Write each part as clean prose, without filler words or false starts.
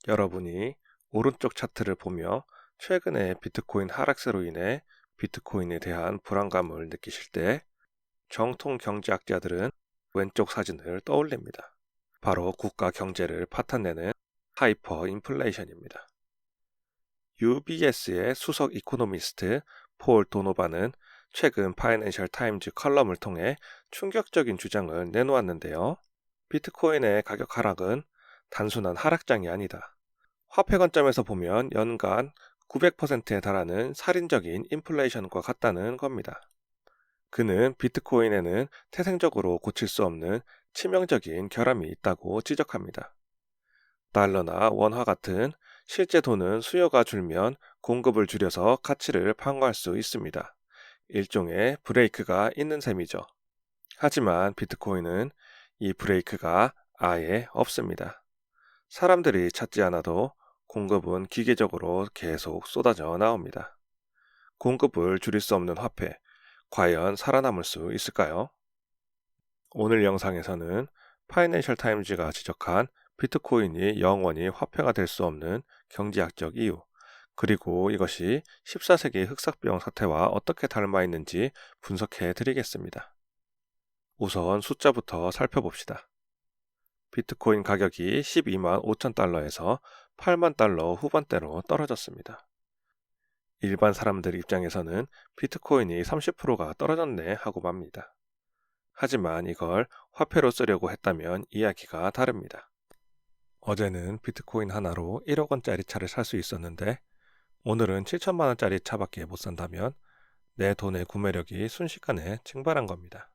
여러분이 오른쪽 차트를 보며 최근의 비트코인 하락세로 인해 비트코인에 대한 불안감을 느끼실 때 정통 경제학자들은 왼쪽 사진을 떠올립니다. 바로 국가 경제를 파탄내는 하이퍼 인플레이션입니다. UBS의 수석 이코노미스트 폴 도노반은 최근 파이낸셜 타임즈 컬럼을 통해 충격적인 주장을 내놓았는데요. 비트코인의 가격 하락은 단순한 하락장이 아니다. 화폐 관점에서 보면 연간 900%에 달하는 살인적인 인플레이션과 같다는 겁니다. 그는 비트코인에는 태생적으로 고칠 수 없는 치명적인 결함이 있다고 지적합니다. 달러나 원화 같은 실제 돈은 수요가 줄면 공급을 줄여서 가치를 방어할 수 있습니다. 일종의 브레이크가 있는 셈이죠. 하지만 비트코인은 이 브레이크가 아예 없습니다. 사람들이 찾지 않아도 공급은 기계적으로 계속 쏟아져 나옵니다. 공급을 줄일 수 없는 화폐, 과연 살아남을 수 있을까요? 오늘 영상에서는 파이낸셜 타임즈가 지적한 비트코인이 영원히 화폐가 될 수 없는 경제학적 이유, 그리고 이것이 14세기 흑사병 사태와 어떻게 닮아 있는지 분석해 드리겠습니다. 우선 숫자부터 살펴봅시다. 비트코인 가격이 12만 5천 달러에서 8만 달러 후반대로 떨어졌습니다. 일반 사람들 입장에서는 비트코인이 30%가 떨어졌네 하고 맙니다. 하지만 이걸 화폐로 쓰려고 했다면 이야기가 다릅니다. 어제는 비트코인 하나로 1억 원짜리 차를 살 수 있었는데 오늘은 7천만 원짜리 차밖에 못 산다면 내 돈의 구매력이 순식간에 증발한 겁니다.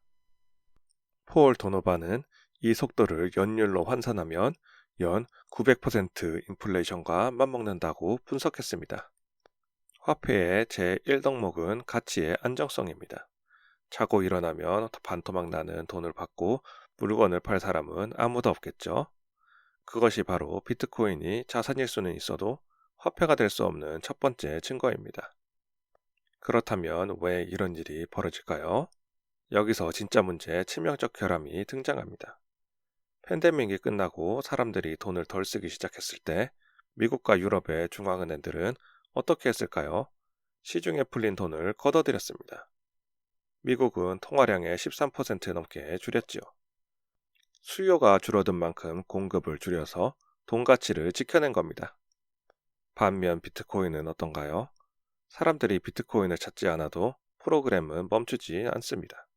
폴 도노반은 이 속도를 연율로 환산하면 연 900% 인플레이션과 맞먹는다고 분석했습니다. 화폐의 제1덕목은 가치의 안정성입니다. 자고 일어나면 반토막 나는 돈을 받고 물건을 팔 사람은 아무도 없겠죠. 그것이 바로 비트코인이 자산일 수는 있어도 화폐가 될 수 없는 첫 번째 증거입니다. 그렇다면 왜 이런 일이 벌어질까요? 여기서 진짜 문제, 치명적 결함이 등장합니다. 팬데믹이 끝나고 사람들이 돈을 덜 쓰기 시작했을 때 미국과 유럽의 중앙은행들은 어떻게 했을까요? 시중에 풀린 돈을 걷어들였습니다. 미국은 통화량의 13% 넘게 줄였지요. 수요가 줄어든 만큼 공급을 줄여서 돈 가치를 지켜낸 겁니다. 반면 비트코인은 어떤가요? 사람들이 비트코인을 찾지 않아도 프로그램은 멈추지 않습니다.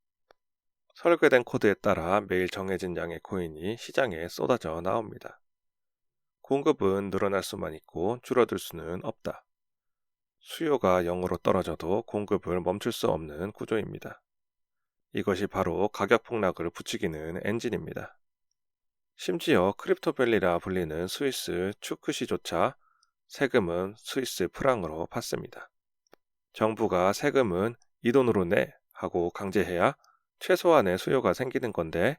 설계된 코드에 따라 매일 정해진 양의 코인이 시장에 쏟아져 나옵니다. 공급은 늘어날 수만 있고 줄어들 수는 없다. 수요가 0으로 떨어져도 공급을 멈출 수 없는 구조입니다. 이것이 바로 가격 폭락을 부추기는 엔진입니다. 심지어 크립토밸리라 불리는 스위스 추크시조차 세금은 스위스 프랑으로 받습니다. 정부가 세금은 이 돈으로 내 하고 강제해야 최소한의 수요가 생기는 건데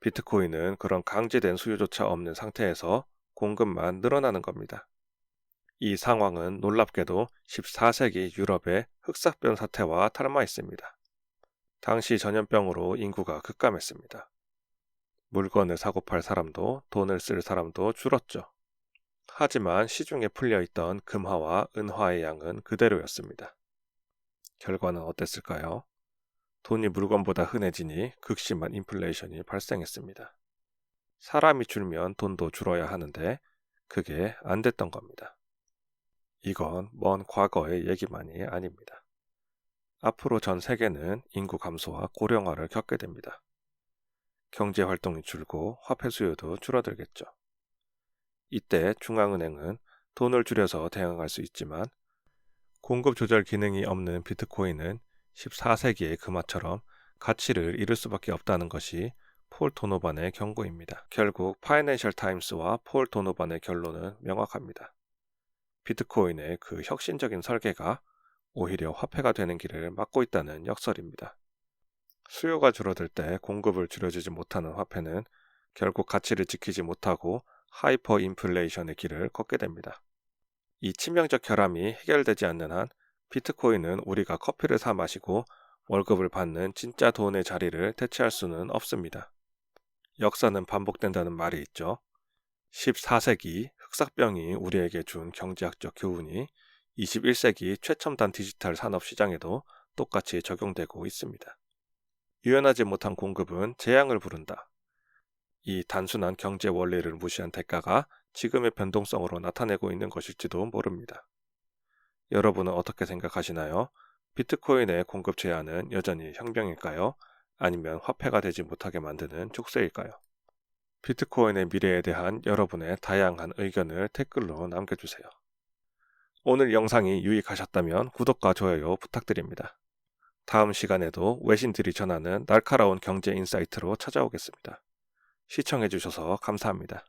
비트코인은 그런 강제된 수요조차 없는 상태에서 공급만 늘어나는 겁니다. 이 상황은 놀랍게도 14세기 유럽의 흑사병 사태와 닮아 있습니다. 당시 전염병으로 인구가 급감했습니다. 물건을 사고 팔 사람도 돈을 쓸 사람도 줄었죠. 하지만 시중에 풀려있던 금화와 은화의 양은 그대로였습니다. 결과는 어땠을까요? 돈이 물건보다 흔해지니 극심한 인플레이션이 발생했습니다. 사람이 줄면 돈도 줄어야 하는데 그게 안 됐던 겁니다. 이건 먼 과거의 얘기만이 아닙니다. 앞으로 전 세계는 인구 감소와 고령화를 겪게 됩니다. 경제 활동이 줄고 화폐 수요도 줄어들겠죠. 이때 중앙은행은 돈을 줄여서 대응할 수 있지만 공급 조절 기능이 없는 비트코인은 14세기의 금화처럼 가치를 잃을 수밖에 없다는 것이 폴 도노반의 경고입니다. 결국 파이낸셜 타임스와 폴 도노반의 결론은 명확합니다. 비트코인의 그 혁신적인 설계가 오히려 화폐가 되는 길을 막고 있다는 역설입니다. 수요가 줄어들 때 공급을 줄여주지 못하는 화폐는 결국 가치를 지키지 못하고 하이퍼 인플레이션의 길을 걷게 됩니다. 이 치명적 결함이 해결되지 않는 한 비트코인은 우리가 커피를 사 마시고 월급을 받는 진짜 돈의 자리를 대체할 수는 없습니다. 역사는 반복된다는 말이 있죠. 14세기 흑사병이 우리에게 준 경제학적 교훈이 21세기 최첨단 디지털 산업 시장에도 똑같이 적용되고 있습니다. 유연하지 못한 공급은 재앙을 부른다. 이 단순한 경제 원리를 무시한 대가가 지금의 변동성으로 나타내고 있는 것일지도 모릅니다. 여러분은 어떻게 생각하시나요? 비트코인의 공급 제한은 여전히 혁명일까요? 아니면 화폐가 되지 못하게 만드는 족쇄일까요? 비트코인의 미래에 대한 여러분의 다양한 의견을 댓글로 남겨주세요. 오늘 영상이 유익하셨다면 구독과 좋아요 부탁드립니다. 다음 시간에도 외신들이 전하는 날카로운 경제 인사이트로 찾아오겠습니다. 시청해주셔서 감사합니다.